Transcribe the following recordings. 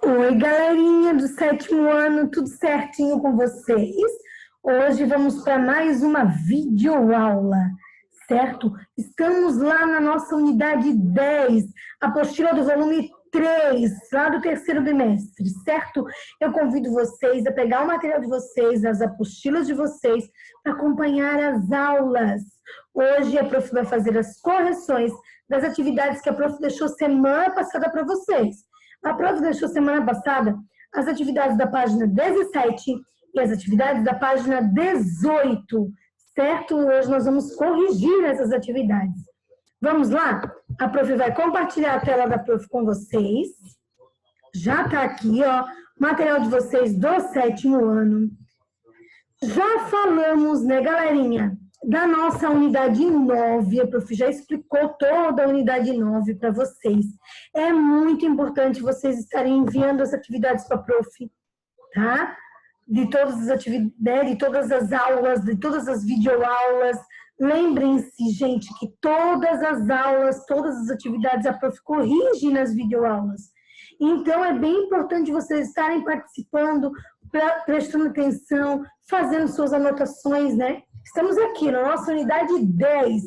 Oi, galerinha do 7º ano, tudo certinho com vocês? Hoje vamos para mais uma videoaula, certo? Estamos lá na nossa unidade 10, apostila do volume 3, lá do 3º bimestre, certo? Eu convido vocês a pegar o material de vocês, as apostilas de vocês, para acompanhar as aulas. Hoje a prof vai fazer as correções das atividades que a prof deixou semana passada para vocês. A prof deixou semana passada as atividades da página 17 e as atividades da página 18, certo? Hoje nós vamos corrigir essas atividades. Vamos lá? A prof vai compartilhar a tela da prof com vocês. Já está aqui, ó, material de vocês do 7º ano. Já falamos, né, galerinha, da nossa unidade 9, a prof já explicou toda a unidade 9 para vocês. É muito importante vocês estarem enviando as atividades para a prof, tá? De todas as atividades, né, de todas as aulas, de todas as videoaulas. Lembrem-se, gente, que todas as aulas, todas as atividades a prof corrige nas videoaulas. Então, é bem importante vocês estarem participando, prestando atenção, fazendo suas anotações, né? Estamos aqui na nossa unidade 10,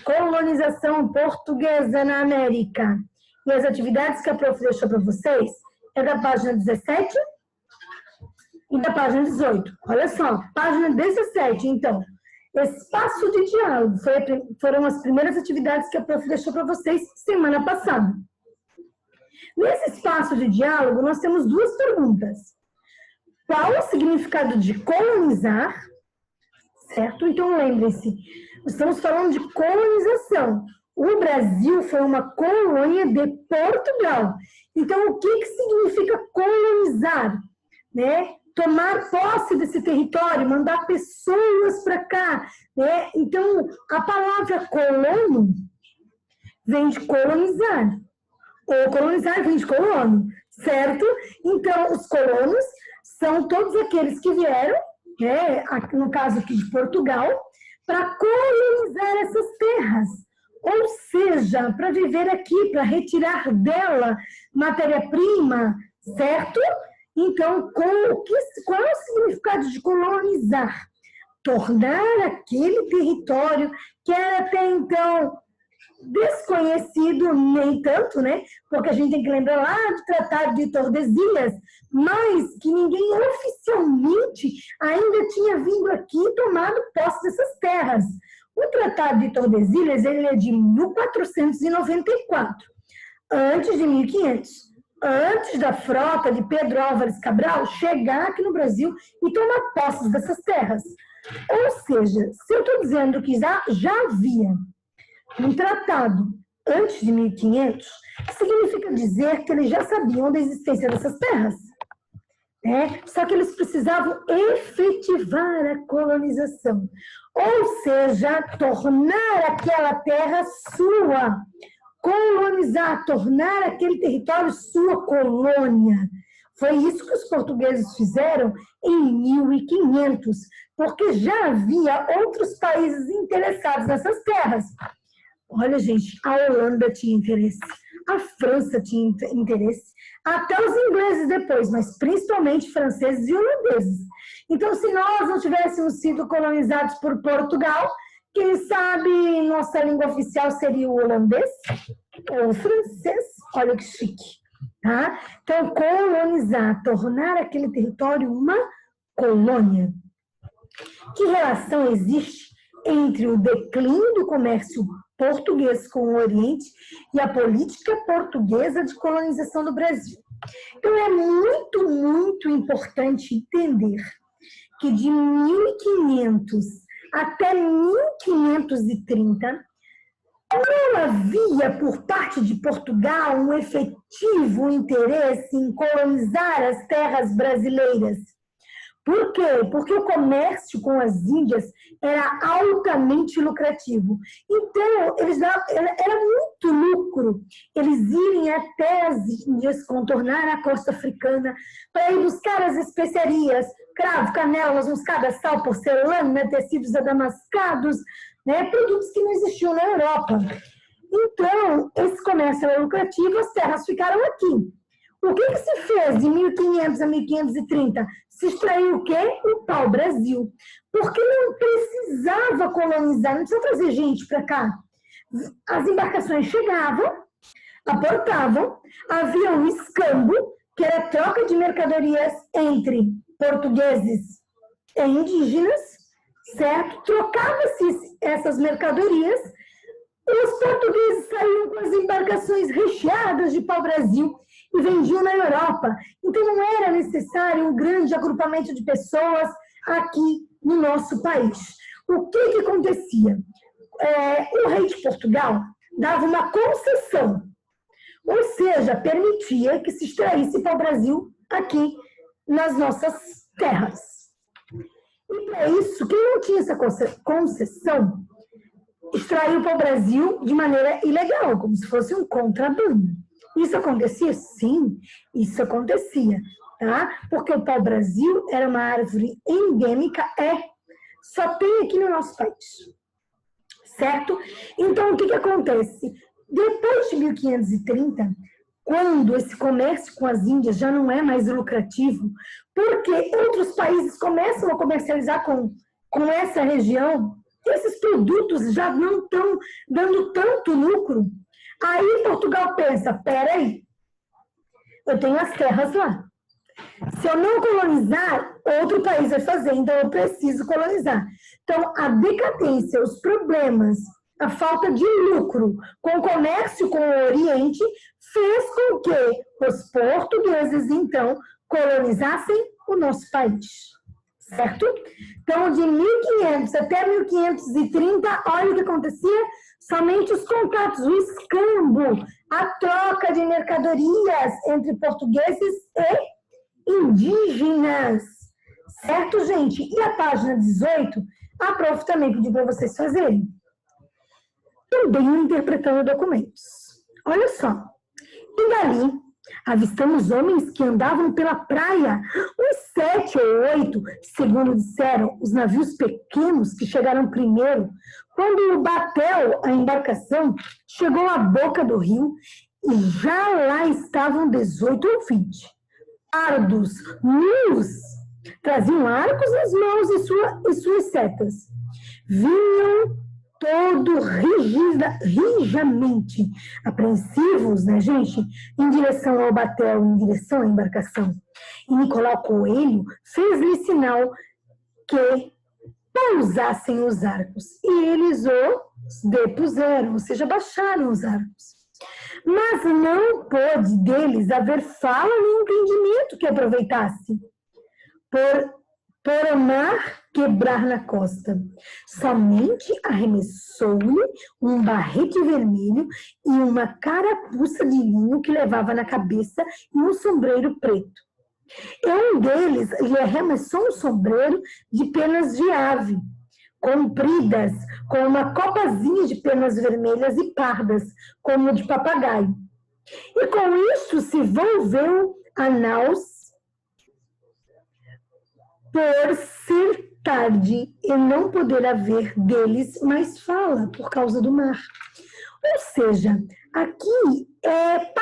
colonização portuguesa na América. E as atividades que a prof deixou para vocês é da página 17 e da página 18. Olha só, página 17, então. Espaço de diálogo foram as primeiras atividades que a prof deixou para vocês semana passada. Nesse espaço de diálogo, nós temos duas perguntas. Qual o significado de colonizar? Certo? Então, lembrem-se, estamos falando de colonização. O Brasil foi uma colônia de Portugal. Então, o que significa colonizar? Né? Tomar posse desse território, mandar pessoas para cá. Né? Então, a palavra colono vem de colonizar. Ou colonizar vem de colono, certo? Então, os colonos são todos aqueles que vieram, né, no caso aqui de Portugal, para colonizar essas terras. Ou seja, para viver aqui, para retirar dela matéria-prima, certo? Então, qual é o significado de colonizar? Tornar aquele território que era até então desconhecido, nem tanto, né? Porque a gente tem que lembrar lá do Tratado de Tordesilhas, mas que ninguém oficialmente ainda tinha vindo aqui e tomado posse dessas terras. O Tratado de Tordesilhas, ele é de 1494, antes de 1500, antes da frota de Pedro Álvares Cabral chegar aqui no Brasil e tomar posse dessas terras. Ou seja, se eu estou dizendo que já havia um tratado antes de 1500, significa dizer que eles já sabiam da existência dessas terras. Né? Só que eles precisavam efetivar a colonização. Ou seja, tornar aquela terra sua. Colonizar, tornar aquele território sua colônia. Foi isso que os portugueses fizeram em 1500, porque já havia outros países interessados nessas terras. Olha, gente, a Holanda tinha interesse, a França tinha interesse, até os ingleses depois, mas principalmente franceses e holandeses. Então, se nós não tivéssemos sido colonizados por Portugal, quem sabe nossa língua oficial seria o holandês ou o francês. Olha que chique. Tá? Então, colonizar, tornar aquele território uma colônia. Que relação existe entre o declínio do comércio português com o Oriente e a política portuguesa de colonização do Brasil? Então, é muito, muito importante entender que de 1500 até 1530, não havia por parte de Portugal um efetivo interesse em colonizar as terras brasileiras. Por quê? Porque o comércio com as Índias era altamente lucrativo. Então, era muito lucro eles irem até as Índias, contornar a costa africana, para ir buscar as especiarias, cravo, canela, moscada, sal, porcelana, tecidos adamascados, né, produtos que não existiam na Europa. Então, esse comércio era lucrativo, as terras ficaram aqui. O que se fez de 1500 a 1530? Se extraiu o quê? O pau-brasil. Porque não precisava colonizar, não precisava trazer gente para cá. As embarcações chegavam, aportavam, havia um escambo, que era a troca de mercadorias entre portugueses e indígenas, certo? Trocava-se essas mercadorias, os portugueses saíam com as embarcações recheadas de pau-brasil e vendiam na Europa. Então não era necessário um grande agrupamento de pessoas aqui no nosso país. O que acontecia? O rei de Portugal dava uma concessão, ou seja, permitia que se extraísse pau-brasil aqui nas nossas terras. E para isso, quem não tinha essa concessão, extraiu o pau-brasil de maneira ilegal, como se fosse um contrabando. Isso acontecia? Sim, isso acontecia, tá? Porque o pau-brasil era uma árvore endêmica, só tem aqui no nosso país, certo? Então, o que acontece? Depois de 1530, quando esse comércio com as Índias já não é mais lucrativo, porque outros países começam a comercializar com essa região, esses produtos já não estão dando tanto lucro, aí Portugal pensa, peraí, eu tenho as terras lá. Se eu não colonizar, outro país vai fazer, então eu preciso colonizar. Então, a decadência, os problemas, a falta de lucro com o comércio com o Oriente fez com que os portugueses, então, colonizassem o nosso país, certo? Então, de 1500 até 1530, olha o que acontecia, somente os contatos, o escambo, a troca de mercadorias entre portugueses e indígenas, certo, gente? E a página 18, a prof também pediu para vocês fazerem. Também interpretando documentos. Olha só. E dali, avistamos homens que andavam pela praia, uns 7 ou 8, segundo disseram, os navios pequenos que chegaram primeiro. Quando bateu a embarcação, chegou à boca do rio e já lá estavam 18 ou 20. Pardos, nus, traziam arcos nas mãos e suas setas. Vinham todo rijamente, apreensivos, né, gente, em direção ao batel, em direção à embarcação. E Nicolau Coelho fez-lhe sinal que pousassem os arcos. E eles os depuseram, ou seja, baixaram os arcos. Mas não pôde deles haver fala nem entendimento que aproveitasse por amar quebrar na costa. Somente arremessou-lhe um barrete vermelho e uma carapuça de linho que levava na cabeça e um sombreiro preto. E um deles lhe arremessou um sombreiro de penas de ave, compridas, com uma copazinha de penas vermelhas e pardas, como de papagaio. E com isto se volveu a naus por ser tarde e não poder haver deles mais fala por causa do mar. Ou seja, aqui é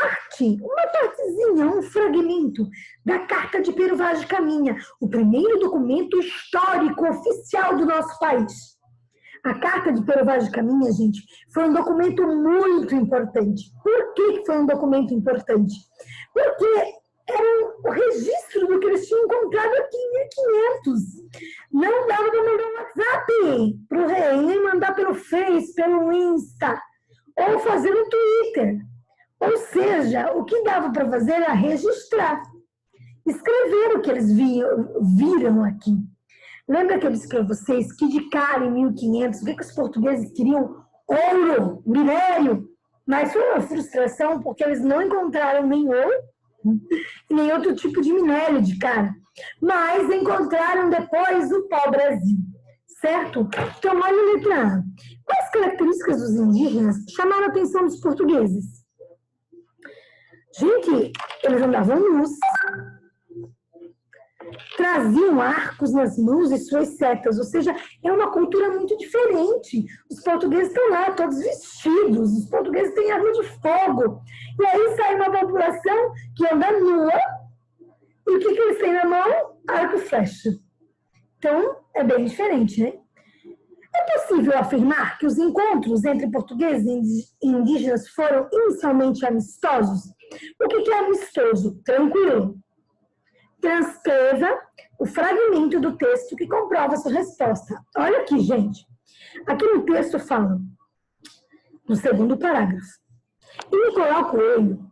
uma partezinha, um fragmento da Carta de Pero Vaz de Caminha, o primeiro documento histórico oficial do nosso país. A Carta de Pero Vaz de Caminha, gente, foi um documento muito importante. Por que foi um documento importante? Porque era o registro do que eles tinham encontrado aqui em 1500. Não dava para mandar um WhatsApp para o rei, nem mandar pelo Face, pelo Insta, ou fazer no Twitter. Ou seja, o que dava para fazer era registrar, escrever o que eles viram aqui. Lembra que eu disse para vocês que de cara em 1500, o que os portugueses queriam? Ouro, minério. Mas foi uma frustração porque eles não encontraram nem ouro, nem outro tipo de minério de cara. Mas encontraram depois o pau-brasil, certo? Então, olha a letra A. Quais características dos indígenas chamaram a atenção dos portugueses? Gente, eles andavam nus. traziam arcos nas mãos e suas setas, ou seja, é uma cultura muito diferente. Os portugueses estão lá, todos vestidos, os portugueses têm arma de fogo. E aí sai uma população que anda nua, e o que eles têm na mão? Arco e flecha. Então, é bem diferente, né? É possível afirmar que os encontros entre portugueses e indígenas foram inicialmente amistosos? O que é amistoso? Tranquilo. Transcreva o fragmento do texto que comprova sua resposta. Olha aqui, gente. Aqui no texto fala, no segundo parágrafo, e Nicolau Coelho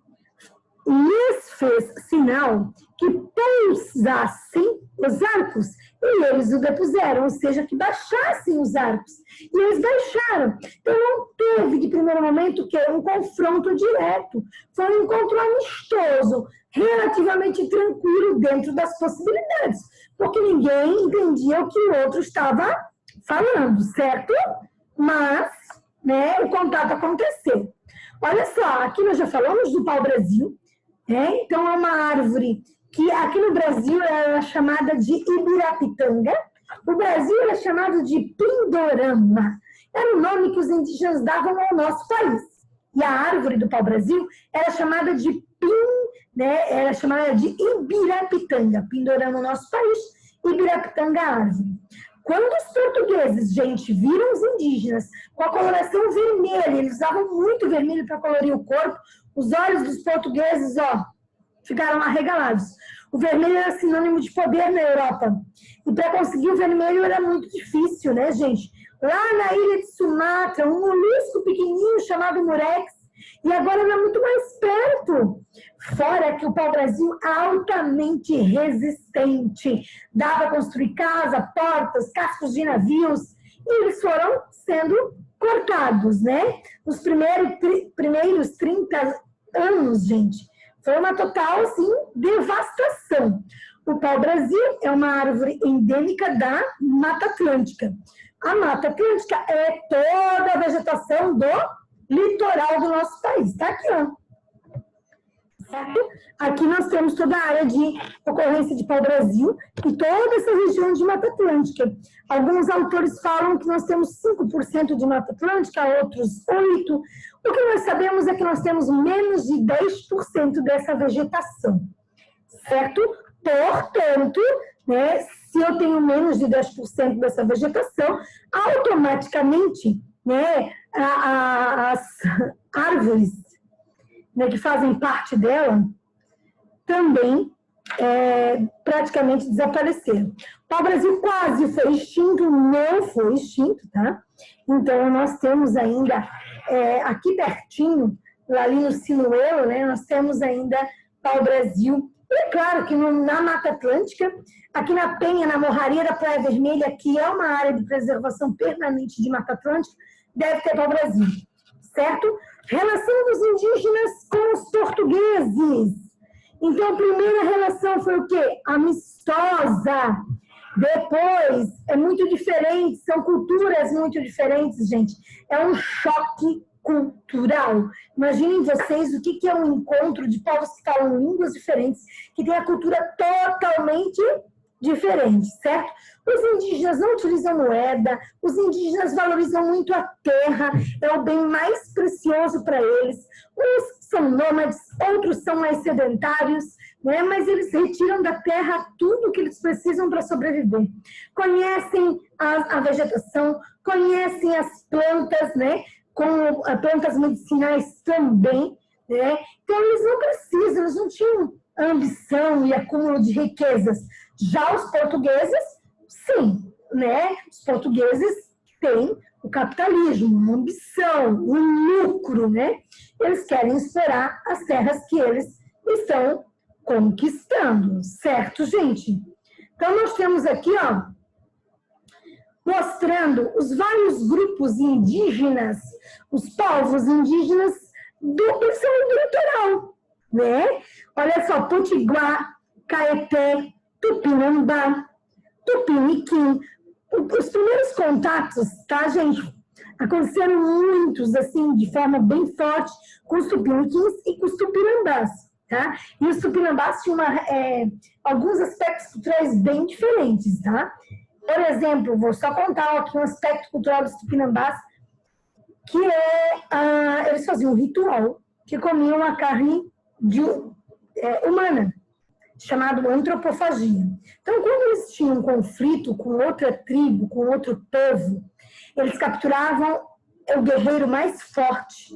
lhes fez sinal que pousassem os arcos e eles o depuseram, ou seja, que baixassem os arcos. E eles baixaram. Então, não teve, de primeiro momento, um confronto direto. Foi um encontro amistoso, relativamente tranquilo dentro das possibilidades, porque ninguém entendia o que o outro estava falando, certo? Mas, né, o contato aconteceu. Olha só, aqui nós já falamos do pau-brasil, né? Então, é uma árvore que aqui no Brasil é chamada de ibirapitanga. O Brasil é chamado de pindorama. Era o nome que os indígenas davam ao nosso país. E a árvore do pau-brasil era chamada de né? Era chamada de ibirapitanga. Pindorama no nosso país, ibirapitanga árvore. Quando os portugueses, gente, viram os indígenas com a coloração vermelha, eles usavam muito vermelho para colorir o corpo, os olhos dos portugueses, ó, ficaram arregalados. O vermelho era sinônimo de poder na Europa. E para conseguir o vermelho era muito difícil, né, gente? Lá na ilha de Sumatra, um molusco pequenininho chamado murex, e agora era muito mais perto. Fora que o pau-brasil é altamente resistente. Dava para construir casa, portas, cascos de navios, e eles foram sendo cortados, né? Nos primeiros 30 anos, gente, foi uma total, assim, devastação. O pau-brasil é uma árvore endêmica da Mata Atlântica. A Mata Atlântica é toda a vegetação do litoral do nosso país. Tá aqui, ó. Certo? Aqui nós temos toda a área de ocorrência de pau-brasil e toda essa região de Mata Atlântica. Alguns autores falam que nós temos 5% de Mata Atlântica, outros 8%. O que nós sabemos é que nós temos menos de 10% dessa vegetação, certo? Portanto, né, se eu tenho menos de 10% dessa vegetação, automaticamente, né, as árvores, né, que fazem parte dela também praticamente desapareceram. O pau-brasil quase foi extinto, não foi extinto, tá? Então, nós temos ainda, aqui pertinho, lá ali no Sinuelo, né, nós temos ainda pau-brasil. E é claro que na Mata Atlântica, aqui na Penha, na Morraria da Praia Vermelha, que é uma área de preservação permanente de Mata Atlântica, deve ter pau-brasil, certo? Relação dos indígenas com os portugueses. Então, a primeira relação foi o quê? Amistosa. Depois, é muito diferente, são culturas muito diferentes, gente. É um choque cultural. Imaginem vocês o que é um encontro de povos que falam línguas diferentes, que tem a cultura totalmente diferente, certo? Os indígenas não utilizam moeda, os indígenas valorizam muito a terra, é o bem mais precioso para eles. Uns são nômades, outros são mais sedentários, né? Mas eles retiram da terra tudo que eles precisam para sobreviver. Conhecem a vegetação, conhecem as plantas, né? Com plantas medicinais também, né? Então eles não precisam, eles não tinham ambição e acúmulo de riquezas. Já os portugueses, sim, né? Os portugueses têm o capitalismo, uma ambição, um lucro, né? Eles querem explorar as terras que eles estão conquistando, certo, gente? Então, nós temos aqui, ó, mostrando os vários grupos indígenas, os povos indígenas principalmente do litoral, né? Olha só, Potiguar, Caeté, Tupinambá, Tupiniquim. Os primeiros contatos, tá, gente? Aconteceram muitos, assim, de forma bem forte, com os tupiniquins e com os tupinambás. tá? E os tupinambás tinham alguns aspectos culturais bem diferentes, tá? Por exemplo, vou só contar aqui um aspecto cultural dos tupinambás, que eles faziam um ritual que comiam a carne humana, chamado antropofagia. Então, quando eles tinham um conflito com outra tribo, com outro povo, eles capturavam o guerreiro mais forte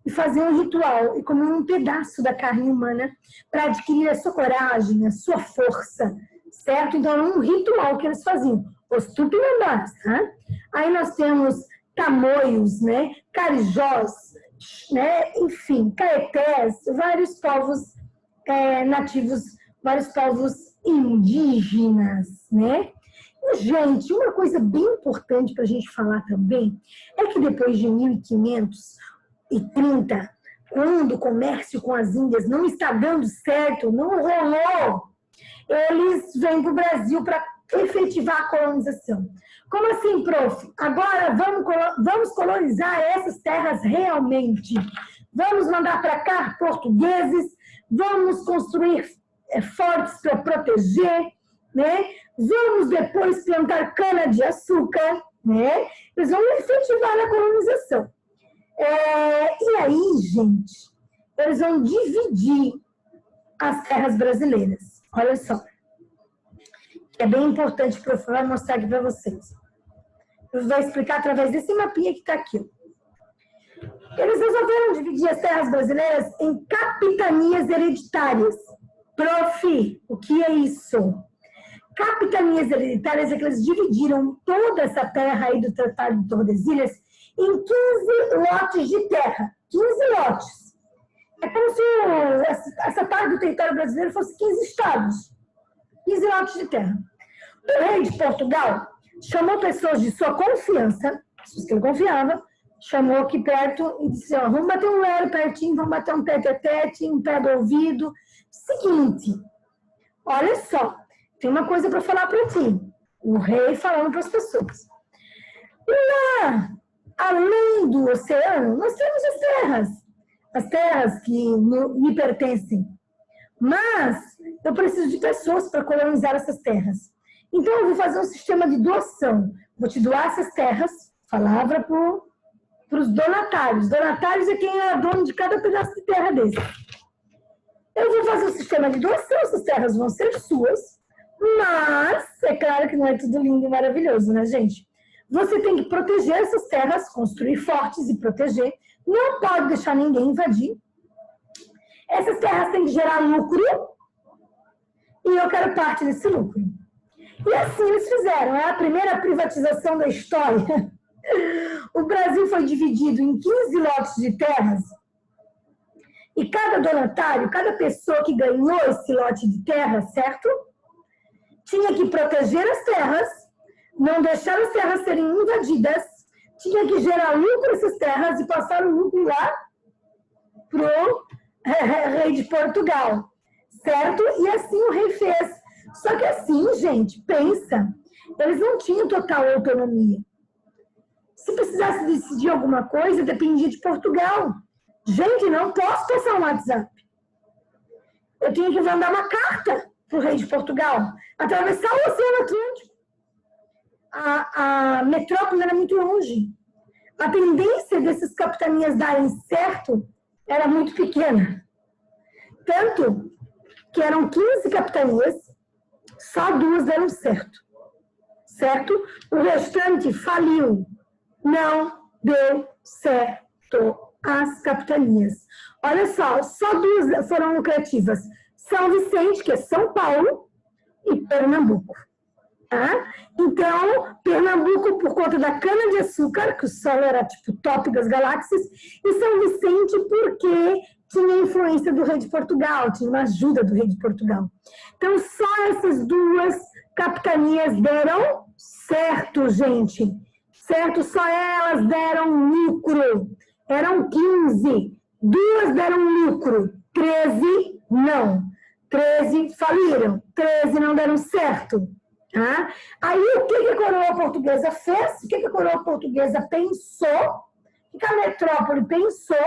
e faziam um ritual e comiam um pedaço da carne humana para adquirir a sua coragem, a sua força, certo? Então, era um ritual que eles faziam, os tupinambás, tá? Aí nós temos tamoios, né? Carijós, né? Enfim, caetés, vários povos nativos, vários povos indígenas, né? E, gente, uma coisa bem importante para a gente falar também é que depois de 1530, quando o comércio com as Índias não está dando certo, não rolou, eles vêm para o Brasil para efetivar a colonização. Como assim, prof? Agora vamos colonizar essas terras realmente. Vamos mandar para cá portugueses, vamos construir fortes para proteger, né? Vamos depois plantar cana-de-açúcar, né? Eles vão efetivar a colonização. E aí, gente, eles vão dividir as terras brasileiras. Olha só. É bem importante que eu vou mostrar aqui para vocês. Eu vou explicar através desse mapinha que está aqui. Eles resolveram dividir as terras brasileiras em capitanias hereditárias. Prof, o que é isso? Capitanias hereditárias é que eles dividiram toda essa terra aí do Tratado de Tordesilhas em 15 lotes de terra. 15 lotes. É como se essa parte do território brasileiro fosse 15 estados. 15 lotes de terra. O rei de Portugal chamou pessoas de sua confiança, pessoas que ele confiava, chamou aqui perto e disse, ó, vamos bater um lero pertinho, vamos bater um tete-a-tete, um pé do ouvido. Seguinte, olha só, tem uma coisa para falar para ti. O rei falando para as pessoas. Lá, além do oceano, nós temos as terras que me pertencem. Mas eu preciso de pessoas para colonizar essas terras. Então, eu vou fazer um sistema de doação. Vou te doar essas terras, palavra para os donatários. Donatários é quem é dono de cada pedaço de terra desse. Eu vou fazer um sistema de doação, essas terras vão ser suas, mas é claro que não é tudo lindo e maravilhoso, né, gente? Você tem que proteger essas terras, construir fortes e proteger. Não pode deixar ninguém invadir. Essas terras têm que gerar lucro e eu quero parte desse lucro. E assim eles fizeram. É a primeira privatização da história. O Brasil foi dividido em 15 lotes de terras e cada donatário, cada pessoa que ganhou esse lote de terra, certo? Tinha que proteger as terras, não deixar as terras serem invadidas, tinha que gerar lucro nessas terras e passar o lucro lá pro rei de Portugal, certo? E assim o rei fez. Só que assim, gente, pensa, eles não tinham total autonomia. Se precisasse decidir alguma coisa, dependia de Portugal. Gente, não posso passar um WhatsApp. Eu tinha que mandar uma carta para o rei de Portugal, atravessar o Oceano Atlântico. A metrópole era muito longe. A tendência dessas capitanias darem certo era muito pequena. Tanto que eram 15 capitanias, só 2 deram certo. Certo? O restante faliu. Não deu certo as capitanias. Olha só 2 foram lucrativas. São Vicente, que é São Paulo, e Pernambuco. Tá? Então, Pernambuco, por conta da cana-de-açúcar, que o sol era tipo top das galáxias, e São Vicente, porque tinha influência do rei de Portugal, tinha uma ajuda do rei de Portugal. Então, só essas 2 capitanias deram certo, gente. Certo? Só elas deram lucro. Eram 15. 2 deram lucro. 13 não. 13 faliram. 13 não deram certo. Tá? Aí, o que a coroa portuguesa fez? O que a coroa portuguesa pensou? O que a metrópole pensou?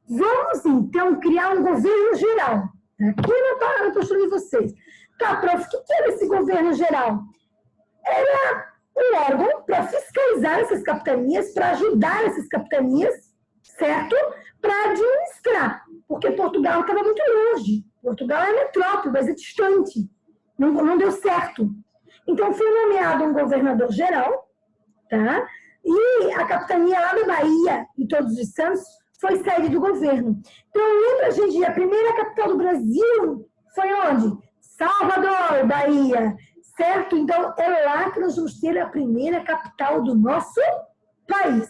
Vamos, então, criar um governo geral. aqui na postura de vocês. Tá, prof, o que era esse governo geral? Era um órgão para fiscalizar essas capitanias, para ajudar essas capitanias, certo? Para administrar, porque Portugal estava muito longe. Portugal é metrópole, mas é distante. Não deu certo. Então, foi nomeado um governador geral, tá? E a capitania lá da Bahia e Todos os Santos foi sede do governo. Então, lembra, gente, a primeira capital do Brasil foi onde? Salvador, Bahia, certo? Então, é lá que nós vamos ter a primeira capital do nosso país.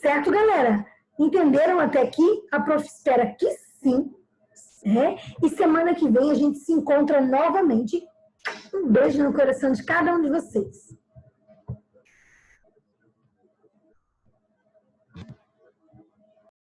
Certo, galera? Entenderam até aqui? A prof espera que sim. E semana que vem a gente se encontra novamente. Um beijo no coração de cada um de vocês.